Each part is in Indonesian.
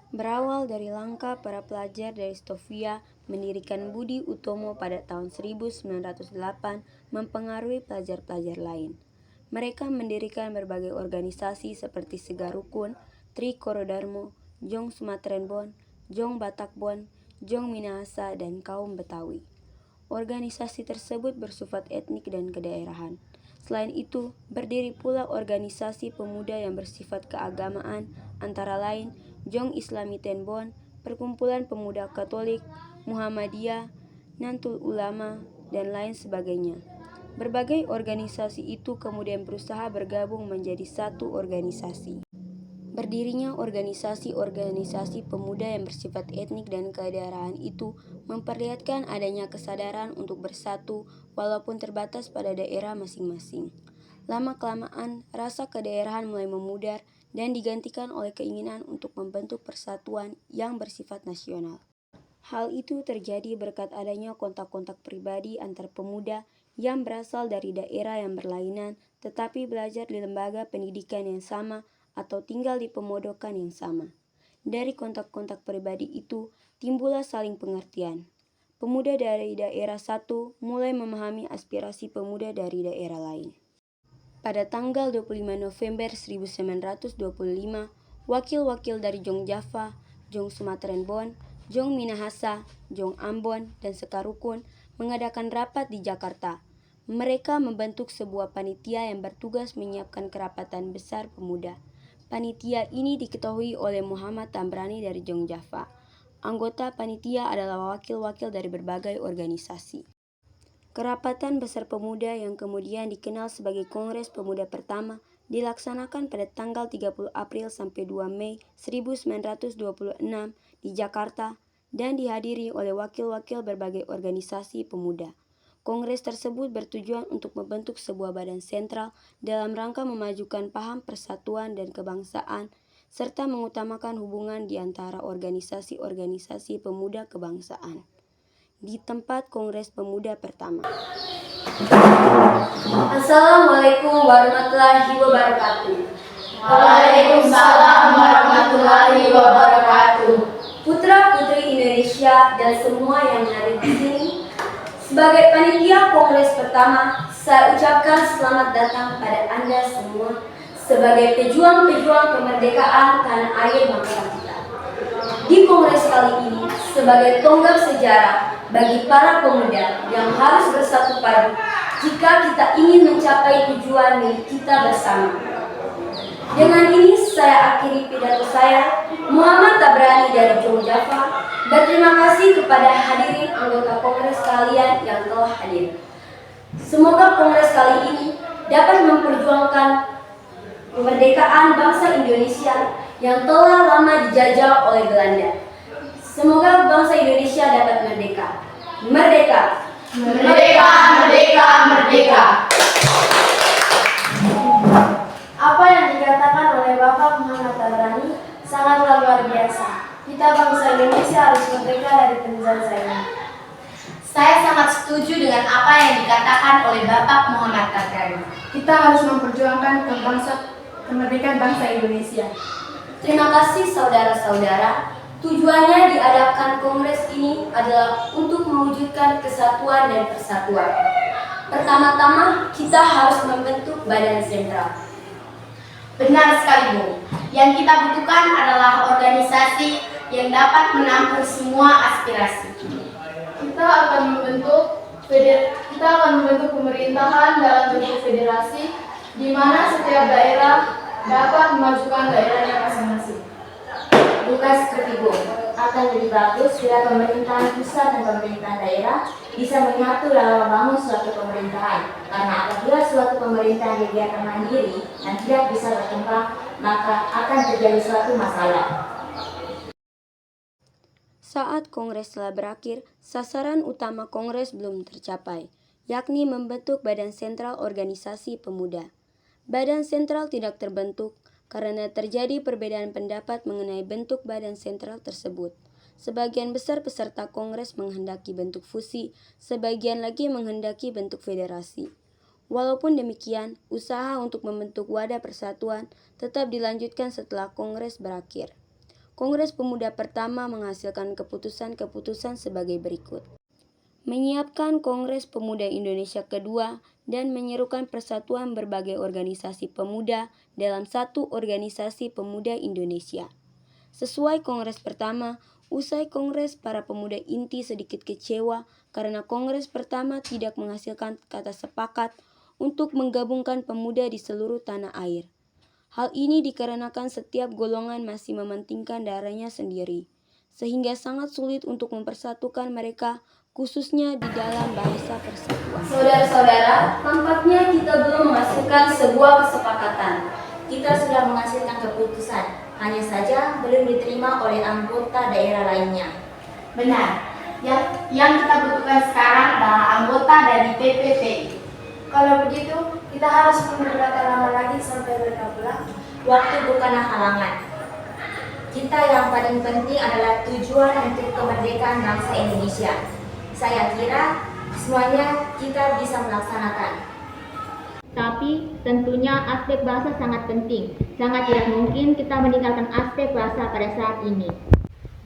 Berawal dari langkah para pelajar dari Stovia mendirikan Budi Utomo pada tahun 1908 mempengaruhi pelajar-pelajar lain. Mereka mendirikan berbagai organisasi seperti Segar Rukun, Tri Korodharmo, Jong Sumateren Bon, Jong Batak Bon, Jong Minahasa, dan Kaum Betawi. Organisasi tersebut bersifat etnik dan kedaerahan. Selain itu, berdiri pula organisasi pemuda yang bersifat keagamaan, antara lain Jong Islami Tenbon, Perkumpulan Pemuda Katolik, Muhammadiyah, Nantul Ulama, dan lain sebagainya. Berbagai organisasi itu kemudian berusaha bergabung menjadi satu organisasi. Berdirinya organisasi-organisasi pemuda yang bersifat etnik dan kedaerahan itu memperlihatkan adanya kesadaran untuk bersatu walaupun terbatas pada daerah masing-masing. Lama-kelamaan, rasa kedaerahan mulai memudar dan digantikan oleh keinginan untuk membentuk persatuan yang bersifat nasional. Hal itu terjadi berkat adanya kontak-kontak pribadi antar pemuda yang berasal dari daerah yang berlainan tetapi belajar di lembaga pendidikan yang sama atau tinggal di pemodokan yang sama. Dari kontak-kontak pribadi itu, timbullah saling pengertian. Pemuda dari daerah satu mulai memahami aspirasi pemuda dari daerah lain. Pada tanggal 25 November 1925, wakil-wakil dari Jong Java, Jong Sumateren Bon, Jong Minahasa, Jong Ambon, dan Sekar Rukun mengadakan rapat di Jakarta. Mereka membentuk sebuah panitia yang bertugas menyiapkan kerapatan besar pemuda. Panitia ini diketahui oleh Muhammad Tambrani dari Jong Java. Anggota panitia adalah wakil-wakil dari berbagai organisasi. Kerapatan Besar Pemuda yang kemudian dikenal sebagai Kongres Pemuda pertama dilaksanakan pada tanggal 30 April sampai 2 Mei 1926 di Jakarta dan dihadiri oleh wakil-wakil berbagai organisasi pemuda. Kongres tersebut bertujuan untuk membentuk sebuah badan sentral dalam rangka memajukan paham persatuan dan kebangsaan serta mengutamakan hubungan di antara organisasi-organisasi pemuda kebangsaan. Di tempat Kongres Pemuda pertama. Assalamualaikum warahmatullahi wabarakatuh. Waalaikumsalam warahmatullahi wabarakatuh. Putra-putri Indonesia dan semua yang hadir di sini, sebagai panitia Kongres pertama, saya ucapkan selamat datang pada Anda semua sebagai pejuang-pejuang kemerdekaan tanah air bangsa kita. Di Kongres kali ini, sebagai tonggak sejarah bagi para pemuda yang harus bersatu padu jika kita ingin mencapai tujuan milik kita bersama. Dengan ini saya akhiri pidato saya. Muhammad Tambrani dari Jong Java berterima kasih kepada hadirin anggota Kongres kalian yang telah hadir. Semoga Kongres kali ini dapat memperjuangkan kemerdekaan bangsa Indonesia yang telah lama dijajah oleh Belanda. Semoga bangsa Indonesia dapat merdeka. Merdeka! Merdeka, merdeka, merdeka. Apa yang dikatakan oleh Bapak Muhammad Tambrani sangatlah luar biasa. Kita bangsa Indonesia harus merdeka dari penjajah ini. Saya sangat setuju dengan apa yang dikatakan oleh Bapak Muhammad Tambrani. Kita harus memperjuangkan kemerdekaan bangsa Indonesia. Terima kasih saudara-saudara. Tujuannya diadakan kongres ini adalah untuk mewujudkan kesatuan dan persatuan. Pertama-tama, kita harus membentuk badan sentral. Benar sekali, Bu. Yang kita butuhkan adalah organisasi yang dapat menampung semua aspirasi. Kita akan membentuk pemerintahan dalam bentuk federasi di mana setiap daerah dapat memajukan daerahnya masing-masing. Bukan seperti Bu, akan lebih bagus bila pemerintahan pusat dan pemerintahan daerah bisa menyatu dalam membangun suatu pemerintahan. Karena apabila suatu pemerintahan dibiarkan mandiri dan tidak bisa berkembang, maka akan terjadi suatu masalah. Saat kongres telah berakhir, sasaran utama kongres belum tercapai, yakni membentuk badan sentral organisasi pemuda. Badan sentral tidak terbentuk karena terjadi perbedaan pendapat mengenai bentuk badan sentral tersebut. Sebagian besar peserta kongres menghendaki bentuk fusi, sebagian lagi menghendaki bentuk federasi. Walaupun demikian, usaha untuk membentuk wadah persatuan tetap dilanjutkan setelah kongres berakhir. Kongres Pemuda pertama menghasilkan keputusan-keputusan sebagai berikut. Menyiapkan Kongres Pemuda Indonesia kedua dan menyerukan persatuan berbagai organisasi pemuda dalam satu organisasi pemuda Indonesia. Sesuai Kongres pertama, usai Kongres para pemuda inti sedikit kecewa karena Kongres pertama tidak menghasilkan kata sepakat untuk menggabungkan pemuda di seluruh tanah air. Hal ini dikarenakan setiap golongan masih mementingkan darahnya sendiri, sehingga sangat sulit untuk mempersatukan mereka, khususnya di dalam bahasa persatuan. Saudara-saudara, tampaknya kita belum menghasilkan sebuah kesepakatan. Kita sudah menghasilkan keputusan, hanya saja belum diterima oleh anggota daerah lainnya. Benar. Yang kita butuhkan sekarang adalah anggota dari PPPI. Kalau begitu, kita harus menunda lama lagi sampai mereka pulang. Waktu bukanlah halangan. Kita yang paling penting adalah tujuan untuk kemerdekaan bangsa Indonesia. Saya kira semuanya kita bisa melaksanakan. Tapi tentunya aspek bahasa sangat penting. Sangat tidak mungkin kita meninggalkan aspek bahasa pada saat ini.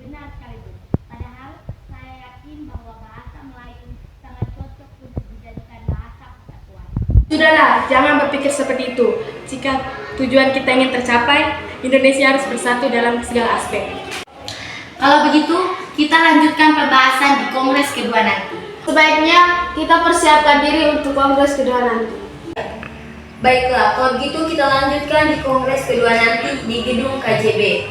Benar sekali, Bu. Padahal saya yakin bahwa bahasa Melayu sangat cocok untuk dijadikan bahasa persatuan. Sudahlah, jangan berpikir seperti itu. Jika tujuan kita ingin tercapai, Indonesia harus bersatu dalam segala aspek. Kalau begitu, kita lanjutkan pembahasan di Kongres kedua nanti. Sebaiknya kita persiapkan diri untuk Kongres kedua nanti. Baiklah, kalau begitu kita lanjutkan di Kongres kedua nanti di gedung KJB.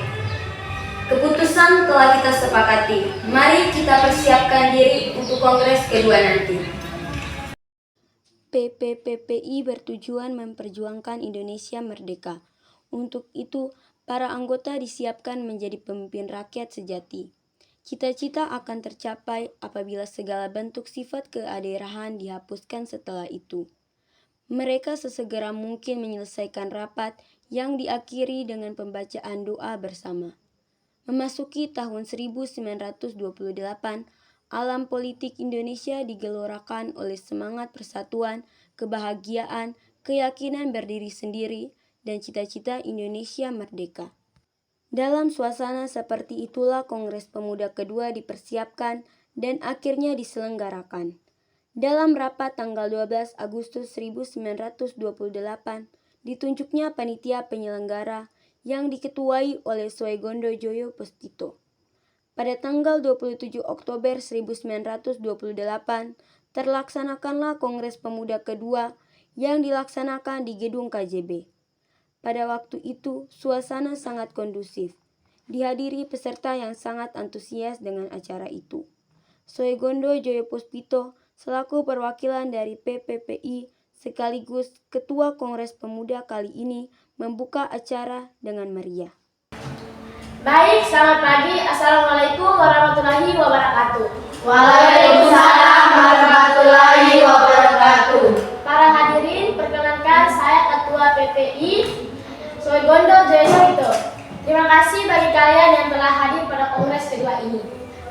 Keputusan telah kita sepakati. Mari kita persiapkan diri untuk Kongres kedua nanti. PPPI bertujuan memperjuangkan Indonesia merdeka. Untuk itu, para anggota disiapkan menjadi pemimpin rakyat sejati. Cita-cita akan tercapai apabila segala bentuk sifat keadaerahan dihapuskan setelah itu. Mereka sesegera mungkin menyelesaikan rapat yang diakhiri dengan pembacaan doa bersama. Memasuki tahun 1928, alam politik Indonesia digelorakan oleh semangat persatuan, kebahagiaan, keyakinan berdiri sendiri, dan cita-cita Indonesia merdeka. Dalam suasana seperti itulah Kongres Pemuda kedua dipersiapkan dan akhirnya diselenggarakan. Dalam rapat tanggal 12 Agustus 1928, ditunjuknya panitia penyelenggara yang diketuai oleh Soegondo Joyo Puspito. Pada tanggal 27 Oktober 1928, terlaksanakanlah Kongres Pemuda kedua yang dilaksanakan di gedung KJB. Pada waktu itu, suasana sangat kondusif. Dihadiri peserta yang sangat antusias dengan acara itu. Soegondo Joyo Puspito selaku perwakilan dari PPPI sekaligus Ketua Kongres Pemuda kali ini membuka acara dengan meriah. Baik, selamat pagi. Assalamualaikum warahmatullahi wabarakatuh. Waalaikumsalam warahmatullahi wabarakatuh. Para hadirin, perkenalkan saya Ketua PPI Soegondo Joyo Puspito. Terima kasih bagi kalian yang telah hadir pada Kongres kedua ini.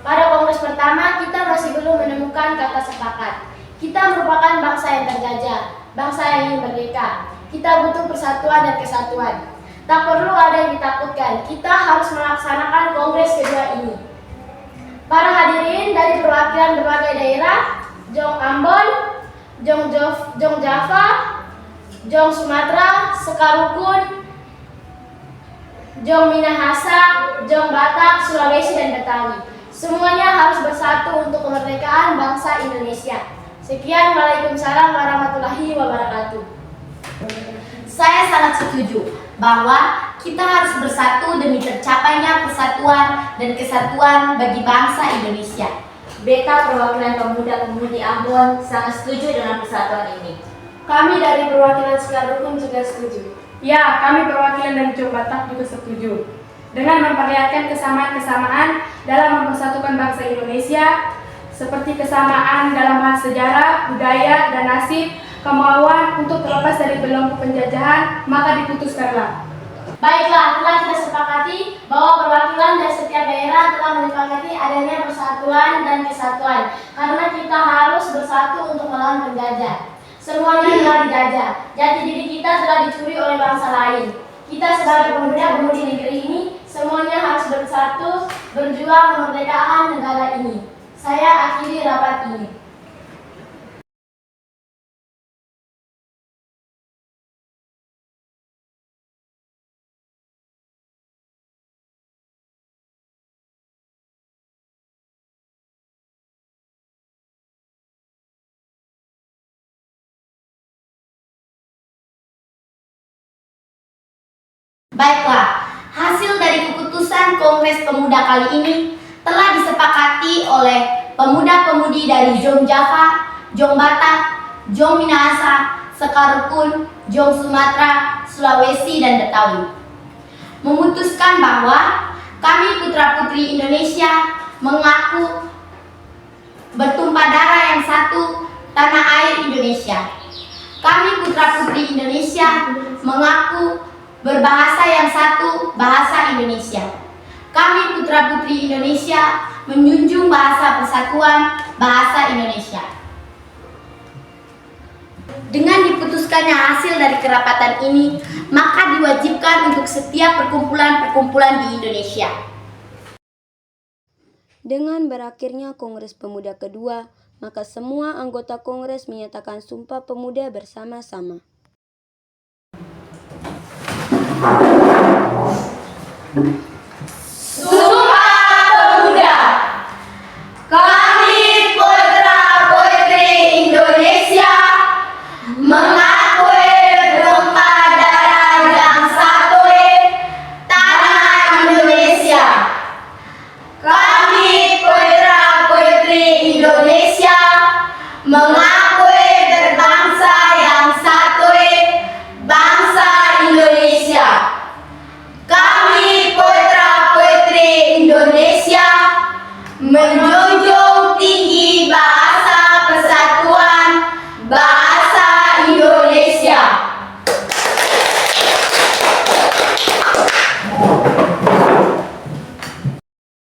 Pada Kongres pertama, kita masih belum menemukan kata sepakat. Kita merupakan bangsa yang terjajah, bangsa yang ingin merdeka. Kita butuh persatuan dan kesatuan. Tak perlu ada yang ditakutkan, kita harus melaksanakan Kongres kedua ini. Para hadirin dari perwakilan berbagai daerah, Jong Ambon, Jong Java, Jong Sumatera, Sekarukun, Jong Minahasa, Jong Batak, Sulawesi, dan Betawi. Semuanya harus bersatu untuk kemerdekaan bangsa Indonesia. Sekian, Waalaikumsalam warahmatullahi wabarakatuh. Saya sangat setuju bahwa kita harus bersatu demi tercapainya persatuan dan kesatuan bagi bangsa Indonesia. Beta perwakilan pemuda-pemudi Ambon sangat setuju dengan persatuan ini. Kami dari perwakilan Sekarukun juga setuju. Ya, kami perwakilan dari Jong Batak juga setuju. Dengan memperlihatkan kesamaan-kesamaan dalam mempersatukan bangsa Indonesia, seperti kesamaan dalam hal sejarah, budaya, dan nasib, kemauan untuk terlepas dari belenggu penjajahan, maka diputuskanlah. Baiklah, telah kita sepakati bahwa perwakilan dari setiap daerah telah menyepakati adanya persatuan dan kesatuan, karena kita harus bersatu untuk melawan penjajah. Semuanya telah dijajah, jati diri kita telah dicuri oleh bangsa lain. Kita sebagai pemuda-pemudi negeri ini semuanya harus bersatu berjuang memerdekakan negara ini. Saya akhiri rapat ini. Baiklah, hasil dari keputusan Kongres Pemuda kali ini telah disepakati oleh pemuda-pemudi dari Jong Java, Jong Batak, Jong Minahasa, Sekarukun, Jong Sumatera, Sulawesi, dan Betawi. Memutuskan bahwa kami putra-putri Indonesia mengaku bertumpah darah yang satu, tanah air Indonesia. Kami putra-putri Indonesia mengaku berbahasa yang satu, bahasa Indonesia. Kami putra-putri Indonesia menjunjung bahasa persatuan, bahasa Indonesia. Dengan diputuskannya hasil dari kerapatan ini, maka diwajibkan untuk setiap perkumpulan-perkumpulan di Indonesia. Dengan berakhirnya Kongres Pemuda kedua, maka semua anggota Kongres menyatakan Sumpah Pemuda bersama-sama.